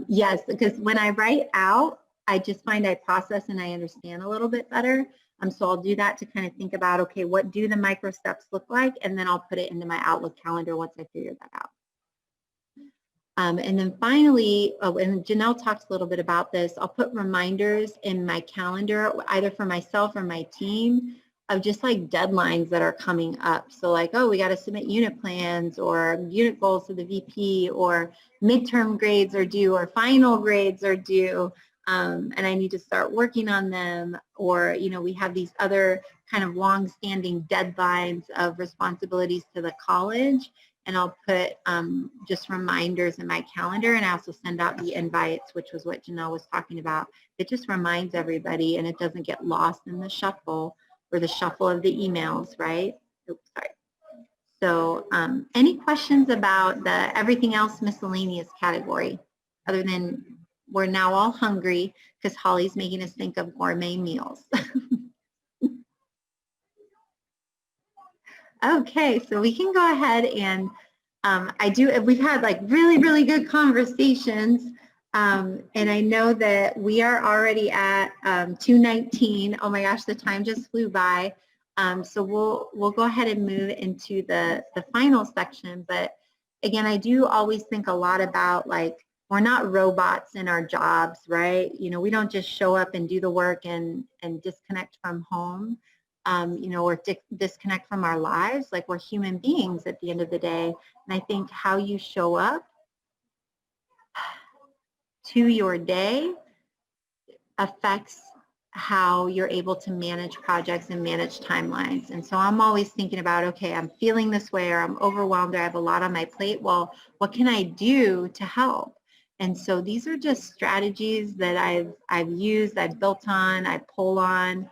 Yes, because when I write out, I just find I process and I understand a little bit better. So I'll do that to kind of think about, okay, what do the micro steps look like? And then I'll put it into my Outlook calendar once I figure that out. And then finally, and Janelle talked a little bit about this, I'll put reminders in my calendar, either for myself or my team, of just like deadlines that are coming up. So like, oh, we got to submit unit plans or unit goals to the VP, or midterm grades are due, or final grades are due, and I need to start working on them. Or, you know, we have these other kind of long-standing deadlines of responsibilities to the college. And I'll put just reminders in my calendar, and I also send out the invites, which was what Janelle was talking about. It just reminds everybody, and it doesn't get lost in the shuffle or the shuffle of the emails, right? Oops, sorry. So any questions about the everything else miscellaneous category, other than we're now all hungry because Holly's making us think of gourmet meals. Okay, so we can go ahead and we've had like really, really good conversations. And I know that we are already at 2:19. Oh my gosh, the time just flew by. So we'll go ahead and move into the final section. But again, I do always think a lot about, like, we're not robots in our jobs, right? You know, we don't just show up and do the work and disconnect from home. You know, or disconnect from our lives. Like, we're human beings at the end of the day. And I think how you show up to your day affects how you're able to manage projects and manage timelines. And so I'm always thinking about, okay, I'm feeling this way, or I'm overwhelmed, or I have a lot on my plate. Well, what can I do to help? And so these are just strategies that I've used, I've built on, I pull on.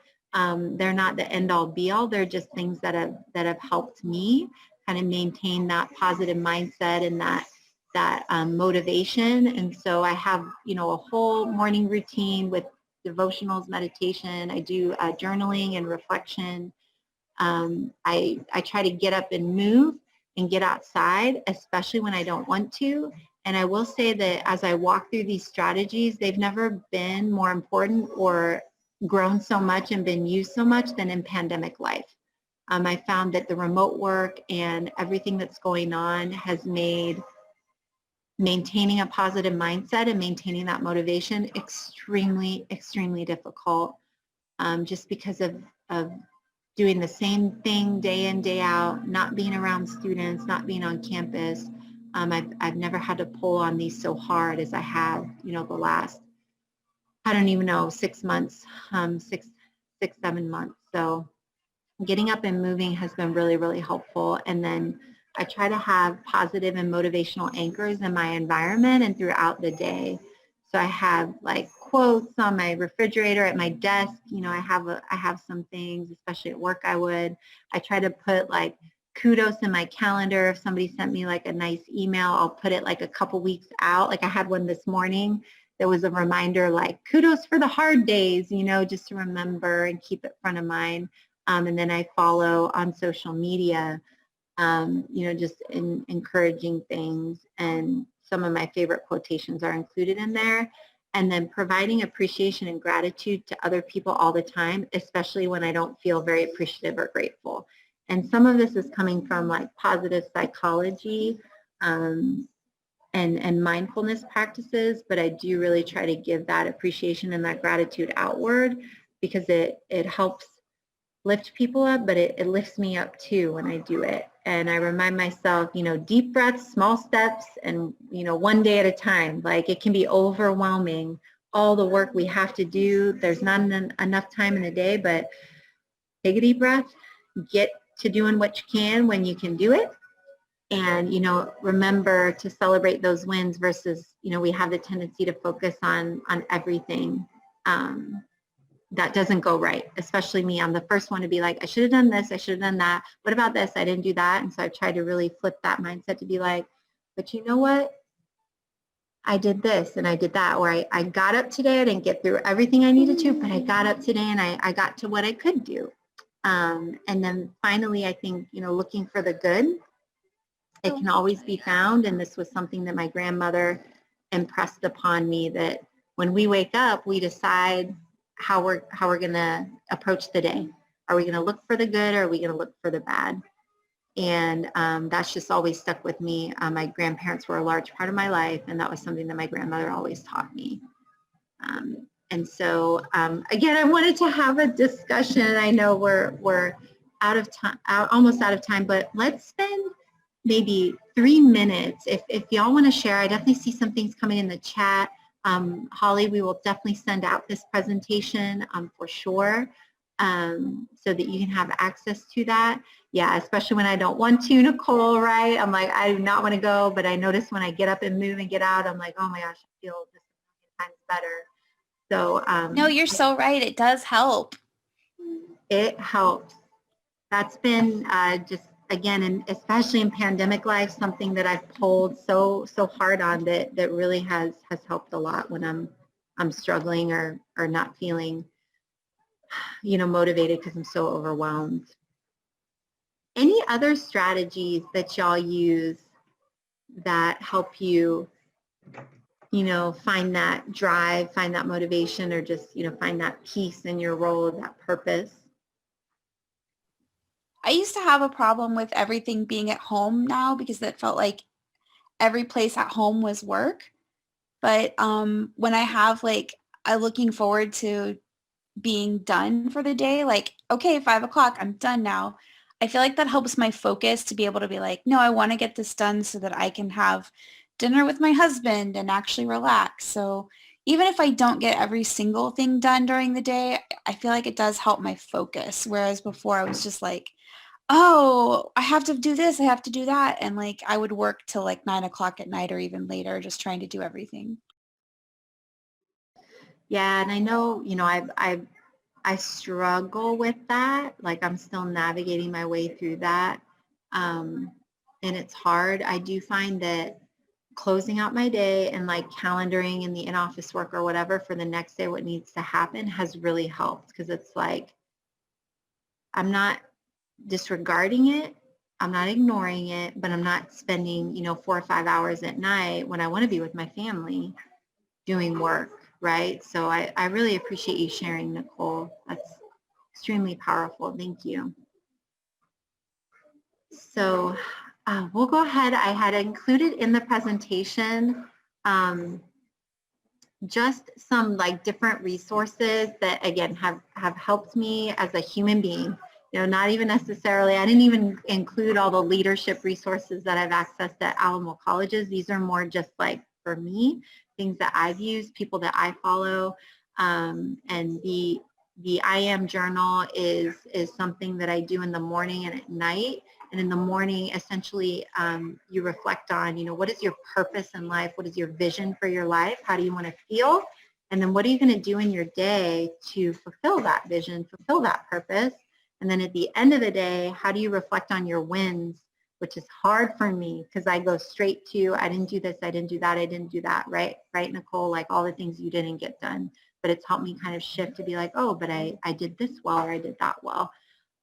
They're not the end all be all. They're just things that have helped me kind of maintain that positive mindset and that motivation. And so I have, you know, a whole morning routine with devotionals, meditation. I do journaling and reflection. I try to get up and move and get outside, especially when I don't want to. And I will say that as I walk through these strategies, they've never been more important or grown so much and been used so much than in pandemic life. I found that the remote work and everything that's going on has made maintaining a positive mindset and maintaining that motivation extremely, extremely difficult, just because of doing the same thing day in, day out, not being around students, not being on campus. I've never had to pull on these so hard as I have, you know, the last, I don't even know, 6 months, 7 months. So getting up and moving has been really, really helpful. And then I try to have positive and motivational anchors in my environment and throughout the day. So I have like quotes on my refrigerator, at my desk. You know, I have some things, especially at work. I try to put like kudos in my calendar. If somebody sent me like a nice email, I'll put it like a couple weeks out. Like I had one this morning. There was a reminder like kudos for the hard days, you know, just to remember and keep it front of mind. And then I follow on social media, you know, just encouraging things. And some of my favorite quotations are included in there. And then providing appreciation and gratitude to other people all the time, especially when I don't feel very appreciative or grateful. And some of this is coming from like positive psychology and mindfulness practices, but I do really try to give that appreciation and that gratitude outward, because it helps lift people up, but it lifts me up too when I do it. And I remind myself, you know, deep breaths, small steps, and, you know, one day at a time. Like, it can be overwhelming, all the work we have to do. There's not enough time in the day, but take a deep breath, get to doing what you can when you can do it. And, you know, remember to celebrate those wins versus, you know, we have the tendency to focus on everything that doesn't go right, especially me. I'm the first one to be like, I should have done this, I should have done that. What about this? I didn't do that. And so I've tried to really flip that mindset to be like, but you know what? I did this and I did that. Or I got up today, I didn't get through everything I needed to, but I got up today and I got to what I could do. And then finally, I think, you know, looking for the good, it can always be found. And this was something that my grandmother impressed upon me, that when we wake up, we decide how we're going to approach the day. Are we going to look for the good, or are we going to look for the bad? And that's just always stuck with me. My grandparents were a large part of my life, and that was something that my grandmother always taught me. And so, again, I wanted to have a discussion. I know we're out of time, almost out of time, but let's spend maybe 3 minutes. If y'all want to share, I definitely see some things coming in the chat. Holly, we will definitely send out this presentation for sure, so that you can have access to that. Yeah, especially when I don't want to, Nicole, right? I'm like, I do not want to go, but I notice when I get up and move and get out, I'm like, oh my gosh, I feel just a million times better. So no, you're so right. It does help. It helps. That's been just, again, and especially in pandemic life, something that I've pulled so hard on that really has helped a lot when I'm struggling or not feeling, motivated because I'm so overwhelmed. Any other strategies that y'all use that help you, find that drive, find that motivation, or just, find that peace in your role, that purpose? I used to have a problem with everything being at home now because it felt like every place at home was work. But when I have I'm looking forward to being done for the day, like, okay, 5 o'clock, I'm done now. I feel like that helps my focus to be able to be like, no, I want to get this done so that I can have dinner with my husband and actually relax. So even if I don't get every single thing done during the day, I feel like it does help my focus. Whereas before I was just like, oh, I have to do this, I have to do that. And I would work till 9 o'clock at night or even later, just trying to do everything. Yeah, and I know, I struggle with that. I'm still navigating my way through that. And it's hard. I do find that closing out my day and calendaring in the in-office work or whatever for the next day, what needs to happen, has really helped, because it's I'm not disregarding it. I'm not ignoring it, but I'm not spending, 4 or 5 hours at night when I want to be with my family doing work, right? So I really appreciate you sharing, Nicole. That's extremely powerful. Thank you. So we'll go ahead. I had included in the presentation just some different resources that, again, have helped me as a human being. Not even necessarily, I didn't even include all the leadership resources that I've accessed at Alamo colleges. These are more just for me, things that I've used, people that I follow. And the I Am journal is something that I do in the morning and at night. And in the morning, essentially, you reflect on, what is your purpose in life? What is your vision for your life? How do you want to feel? And then what are you going to do in your day to fulfill that vision, fulfill that purpose? And then at the end of the day, how do you reflect on your wins, which is hard for me because I go straight to, I didn't do this, I didn't do that, I didn't do that, right? Right, Nicole? All the things you didn't get done. But it's helped me kind of shift to be like, oh, but I did this well, or I did that well.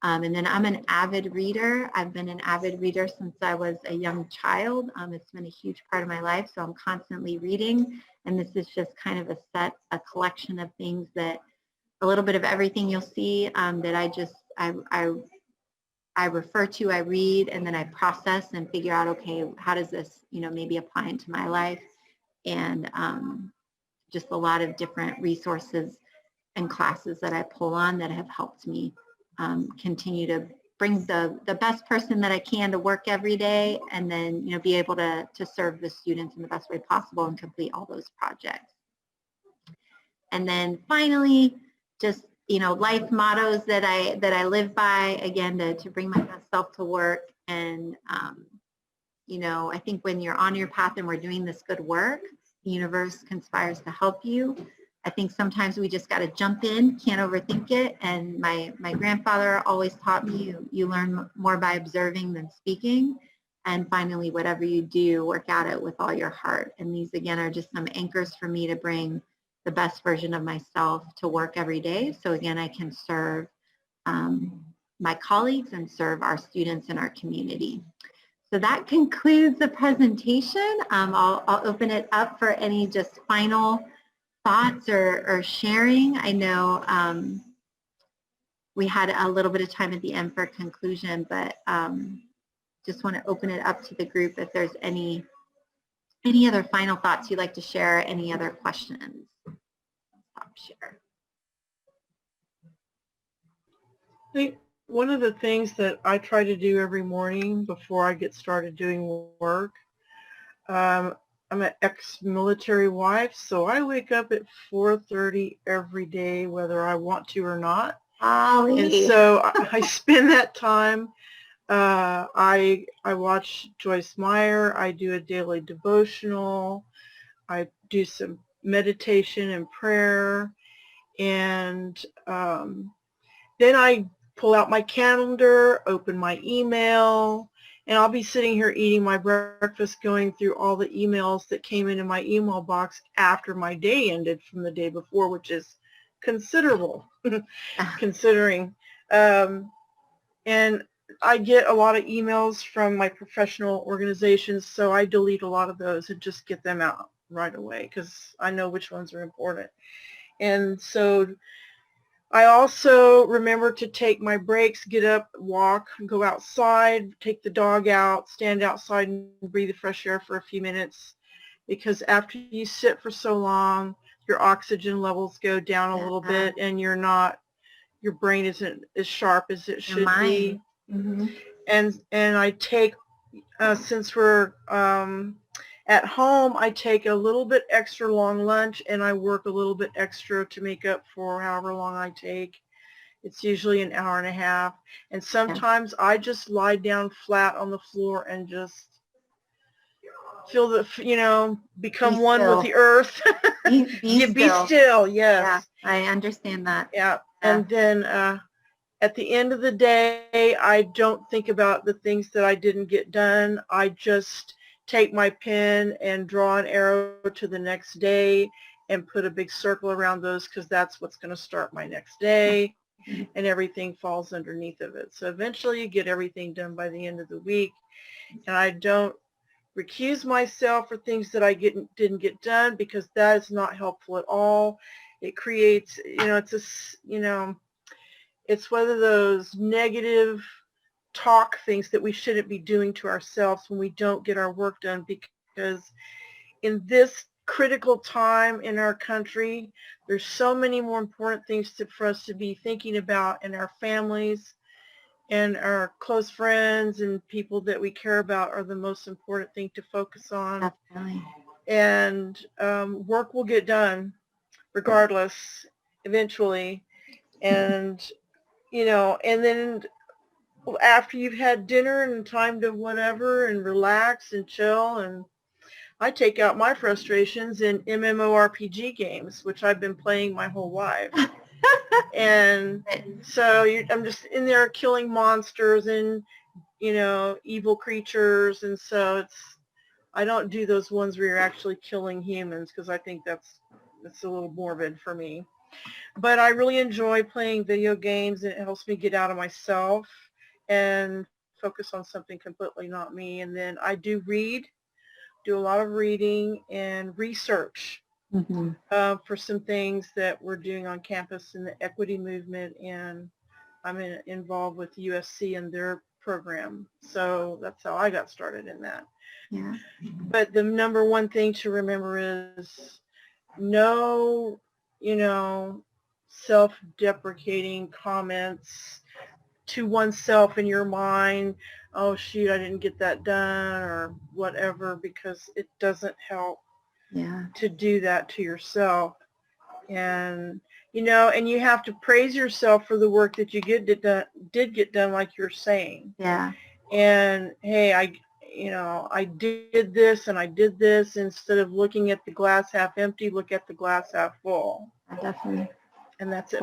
And then I'm an avid reader. I've been an avid reader since I was a young child. It's been a huge part of my life, so I'm constantly reading. And this is just kind of a collection of things that, a little bit of everything you'll see that I refer to, I read, and then I process and figure out, okay, how does this, maybe apply into my life? And just a lot of different resources and classes that I pull on that have helped me continue to bring the best person that I can to work every day, and then be able to serve the students in the best way possible and complete all those projects. And then finally, just life mottos that I live by, again, to bring my best self to work. And I think when you're on your path and we're doing this good work, the universe conspires to help you. I think sometimes we just got to jump in, can't overthink it. And my grandfather always taught me, you learn more by observing than speaking. And finally, whatever you do, work at it with all your heart. And these, again, are just some anchors for me to bring the best version of myself to work every day. So again, I can serve my colleagues and serve our students in our community. So that concludes the presentation. I'll open it up for any just final thoughts or sharing. I know we had a little bit of time at the end for conclusion, but just want to open it up to the group if there's any other final thoughts you'd like to share, any other questions. Stop share. I think one of the things that I try to do every morning before I get started doing work, I'm an ex-military wife, so I wake up at 4:30 every day, whether I want to or not. And so I spend that time. I watch Joyce Meyer. I do a daily devotional. I do some meditation and prayer, and then I pull out my calendar, open my email, and I'll be sitting here eating my breakfast, going through all the emails that came into my email box after my day ended from the day before, which is considerable, considering. And I get a lot of emails from my professional organizations, so I delete a lot of those and just get them out right away because I know which ones are important. And so I also remember to take my breaks, get up, walk, go outside, take the dog out, stand outside and breathe the fresh air for a few minutes, because after you sit for so long, your oxygen levels go down a little bit and your brain isn't as sharp as it should be. Mm-hmm. And I take, since we're at home, I take a little bit extra long lunch and I work a little bit extra to make up for however long I take. It's usually an hour and a half. And sometimes I just lie down flat on the floor and just feel the, become one with the earth. Be still, yes. Yeah, I understand that. Yeah. And then at the end of the day, I don't think about the things that I didn't get done. I just take my pen and draw an arrow to the next day and put a big circle around those, because that's what's going to start my next day, and everything falls underneath of it. So eventually you get everything done by the end of the week, and I don't recuse myself for things that I didn't get done, because that is not helpful at all. It creates, it's one of those negative talk things that we shouldn't be doing to ourselves when we don't get our work done, because in this critical time in our country, there's so many more important things for us to be thinking about, and our families and our close friends and people that we care about are the most important thing to focus on. Definitely. And work will get done regardless eventually. And and then after you've had dinner and time to whatever and relax and chill, and I take out my frustrations in MMORPG games, which I've been playing my whole life. And so I'm just in there killing monsters and, evil creatures. And so I don't do those ones where you're actually killing humans, because I think that's a little morbid for me. But I really enjoy playing video games, and it helps me get out of myself and focus on something completely not me. And then I do do a lot of reading and research for some things that we're doing on campus in the equity movement, and I'm involved with USC and their program. So that's how I got started in that. Yeah. But the number one thing to remember is no, self-deprecating comments to oneself in your mind. Oh, shoot, I didn't get that done or whatever, because it doesn't help to do that to yourself. And, and you have to praise yourself for the work that you did get done, like you're saying. Yeah. And, hey, I did this and I did this. Instead of looking at the glass half empty, look at the glass half full. Definitely. And that's it.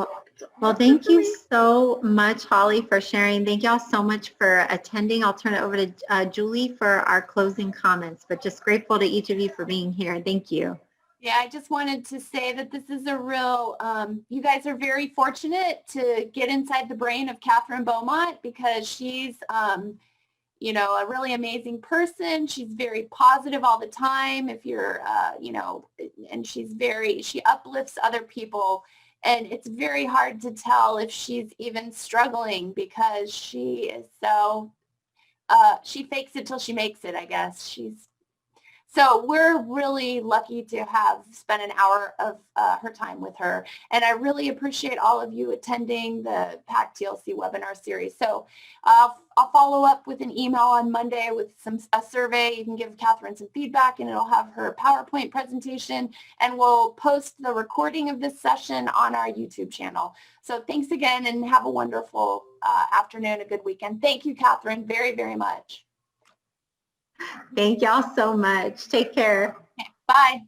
Well, thank you so much, Holly, for sharing. Thank y'all so much for attending. I'll turn it over to Julie for our closing comments, but just grateful to each of you for being here. Thank you. Yeah, I just wanted to say that this is a real, you guys are very fortunate to get inside the brain of Catherine Beaumont, because she's, a really amazing person. She's very positive all the time. If you're, and she uplifts other people. And it's very hard to tell if she's even struggling, because she is so she fakes it till she makes it, I guess. So we're really lucky to have spent an hour of her time with her. And I really appreciate all of you attending the PAC TLC webinar series. So I'll follow up with an email on Monday with a survey. You can give Catherine some feedback, and it'll have her PowerPoint presentation. And we'll post the recording of this session on our YouTube channel. So thanks again, and have a wonderful afternoon, a good weekend. Thank you, Catherine, very, very much. Thank y'all so much. Take care. Okay, bye.